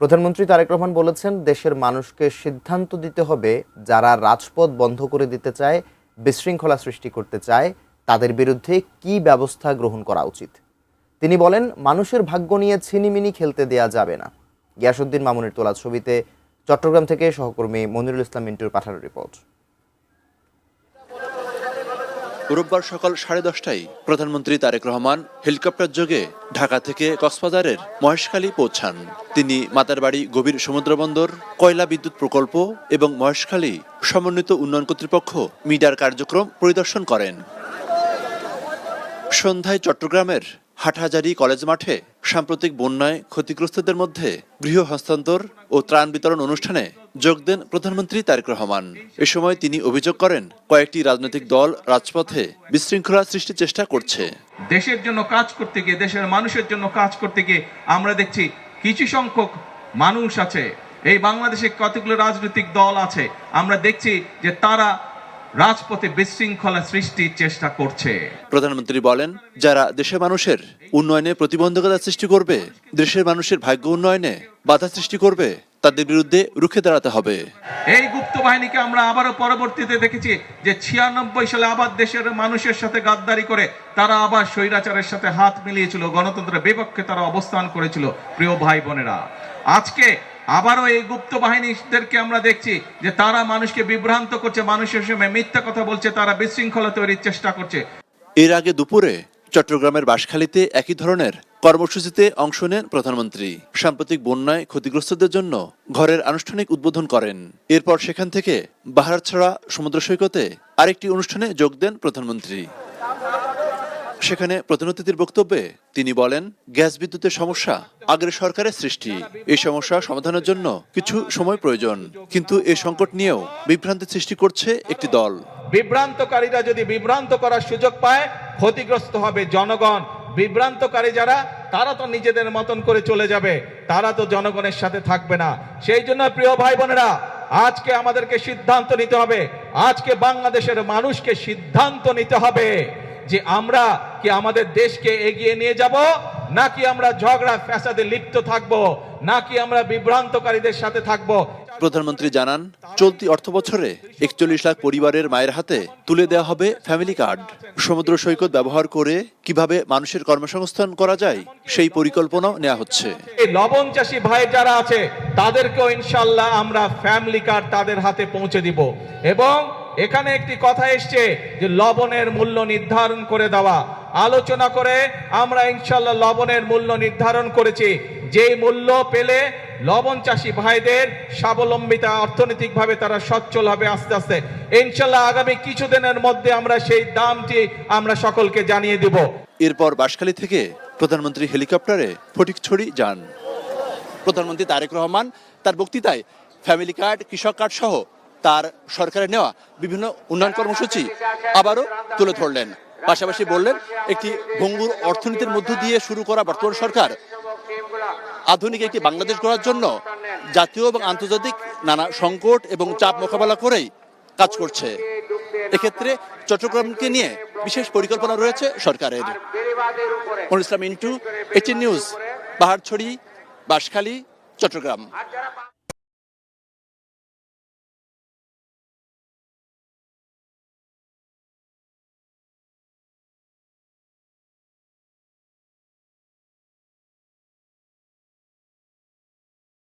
প্রধানমন্ত্রী তারেক রহমান বলেছেন, দেশের মানুষকে সিদ্ধান্ত দিতে হবে, যারা রাজপথ বন্ধ করে দিতে চায়, বিশৃঙ্খলা সৃষ্টি করতে চায়, তাদের বিরুদ্ধে কী ব্যবস্থা গ্রহণ করা উচিত। তিনি বলেন, মানুষের ভাগ্য নিয়ে ছিনিমিনি খেলতে দেয়া যাবে না। গিয়াসউদ্দিন মামুনের তোলা ছবিতে চট্টগ্রাম থেকে সহকর্মী মনিরুল ইসলাম মিন্টুর পাঠানো রিপোর্ট। রোববার সকাল 10:30টায় প্রধানমন্ত্রী তারেক রহমান হেলিকপ্টার যোগে ঢাকা থেকে কক্সবাজারের মহেশখালী পৌঁছান। তিনি মাতারবাড়ি গভীর সমুদ্রবন্দর, কয়লা বিদ্যুৎ প্রকল্প এবং মহেশখালী সমন্বিত উন্নয়ন কর্তৃপক্ষ মিডার কার্যক্রম পরিদর্শন করেন। সন্ধ্যায় চট্টগ্রামের হাটহাজারী কলেজ মাঠে সাম্প্রতিক বন্যায় ক্ষতিগ্রস্তদের মধ্যে গৃহ হস্তান্তর ও ত্রাণ বিতরণ অনুষ্ঠানে যোগ দেন প্রধানমন্ত্রী তারেক রহমান। এ সময় তিনি অভিযোগ করেন, কয়েকটি রাজনৈতিক দল রাজপথে বিশৃঙ্খলা সৃষ্টির চেষ্টা করছে। দেশের জন্য কাজ করতে গিয়ে, দেশের মানুষের জন্য কাজ করতে গিয়ে আমরা দেখছি কিছু সংখ্যক মানুষ আছে, এই বাংলাদেশে কতগুলো রাজনৈতিক দল আছে, আমরা দেখছি যে তারা রাজপথে বিশৃঙ্খলা সৃষ্টির চেষ্টা করছে। প্রধানমন্ত্রী বলেন, যারা দেশের মানুষের উন্নয়নে প্রতিবন্ধকতা সৃষ্টি করবে, দেশের মানুষের ভাগ্য উন্নয়নে বাধা সৃষ্টি করবে, তাদের বিরুদ্ধে রুখে দাঁড়াতে হবে। এই গুপ্ত বাহিনীকে আমরা আবারও পরবর্তীতে দেখেছি যে 96 সালে আবার দেশের মানুষের সাথে গাদ্দারি করে তারা আবার স্বৈরাচারের সাথে হাত মিলিয়েছিল, গণতন্ত্রের বিপক্ষে তারা অবস্থান করেছিল। প্রিয় ভাই বোনেরা, আজকে আবারও এই গুপ্ত বাহিনীদেরকে আমরা দেখছি যে তারা মানুষকে বিভ্রান্ত করছে, মানুষের সঙ্গে মিথ্যা কথা বলছে, তারা বিশৃঙ্খলা তৈরির চেষ্টা করছে। এর আগে দুপুরে চট্টগ্রামের বাঁশখালীতে একই ধরনের কর্মসূচিতে অংশ নেন প্রধানমন্ত্রী। সাম্প্রতিক বন্যায় ক্ষতিগ্রস্তদের জন্য ঘরের আনুষ্ঠানিক উদ্বোধন করেন। এরপর সেখান থেকে বাহারছড়া সমুদ্র সৈকতে আরেকটি অনুষ্ঠানে যোগ দেন প্রধানমন্ত্রী। সেখানে প্রধান অতিথির বক্তব্যে তিনি বলেন, গ্যাস বিদ্যুতের সমস্যা আগের সরকারের সৃষ্টি। এই সমস্যা সমাধানের জন্য কিছু সময় প্রয়োজন, কিন্তু এই সংকট নিয়েও বিভ্রান্তি সৃষ্টি করছে একটি দল। বিভ্রান্তকারীরা যদি বিভ্রান্ত করার সুযোগ পায়, ক্ষতিগ্রস্ত হবে জনগণ। বিভ্রান্তকারী যারা, তারা তো নিজেদের মতন করে চলে যাবে, তারা তো জনগণের সাথে থাকবে না। সেই জন্য প্রিয় ভাই বোনেরা, আজকে আমাদেরকে সিদ্ধান্ত নিতে হবে, আজকে বাংলাদেশের মানুষকে সিদ্ধান্ত নিতে হবে যে আমরা কি আমাদের দেশকে এগিয়ে নিয়ে যাব, নাকি আমরা ঝগড়া ফ্যাসাদে লিপ্ত থাকব, নাকি আমরা বিভ্রান্তকারীদের সাথে থাকব। প্রধানমন্ত্রী জানান, চলতি অর্থবছরে 41 লাখ পরিবারের মায়ের হাতে তুলে দেওয়া হবে ফ্যামিলি কার্ড। সমুদ্র সৈকত ব্যবহার করে কিভাবে মানুষের কর্মসংস্থান করা যায়, সেই পরিকল্পনা নেওয়া হচ্ছে। এই লবণ চাষী ভাই যারা আছে, তাদেরকেও ইনশাআল্লাহ আমরা ফ্যামিলি কার্ড তাদের হাতে পৌঁছে দিব। এবং এখানে একটি কথা এসছে যে লবণের মূল্য নির্ধারণ করে দেওয়া। আলোচনা করে আমরা ইনশাআল্লাহ লবণের মূল্য নির্ধারণ করেছি, যে মূল্য পেলে লবণ চাষী ভাইদের স্বাবলম্বিতা, অর্থনৈতিকভাবে তারা সচ্ছল হবে আস্তে আস্তে। ইনশাআল্লাহ আগামী কিছুদিনের মধ্যে আমরা সেই দামটি আমরা সকলকে জানিয়ে দেব। এরপর বাঁশখালী থেকে প্রধানমন্ত্রী হেলিকপ্টারে ফটিকছড়ি যান। প্রধানমন্ত্রী তারেক রহমান তার বক্তৃতায় ফ্যামিলি কার্ড, কৃষক কার্ড সহ তার সরকারের নেওয়া বিভিন্ন উন্নয়ন কর্মসূচি আবারও তুলে ধরলেন। পাশাপাশি বললেন, একটি ভঙ্গুর অর্থনীতির মধ্য দিয়ে শুরু করা বর্তমান সরকার আধুনিক একটি বাংলাদেশ গড়ার জন্য জাতীয় এবং আন্তর্জাতিক নানা সংকট এবং চাপ মোকাবেলা করেই কাজ করছে। এক্ষেত্রে চট্টগ্রামকে নিয়ে বিশেষ পরিকল্পনা রয়েছে সরকারের। Monirul Islam Mintu, ATN news, বাহারছড়ি, Banshkhali, Chittagong.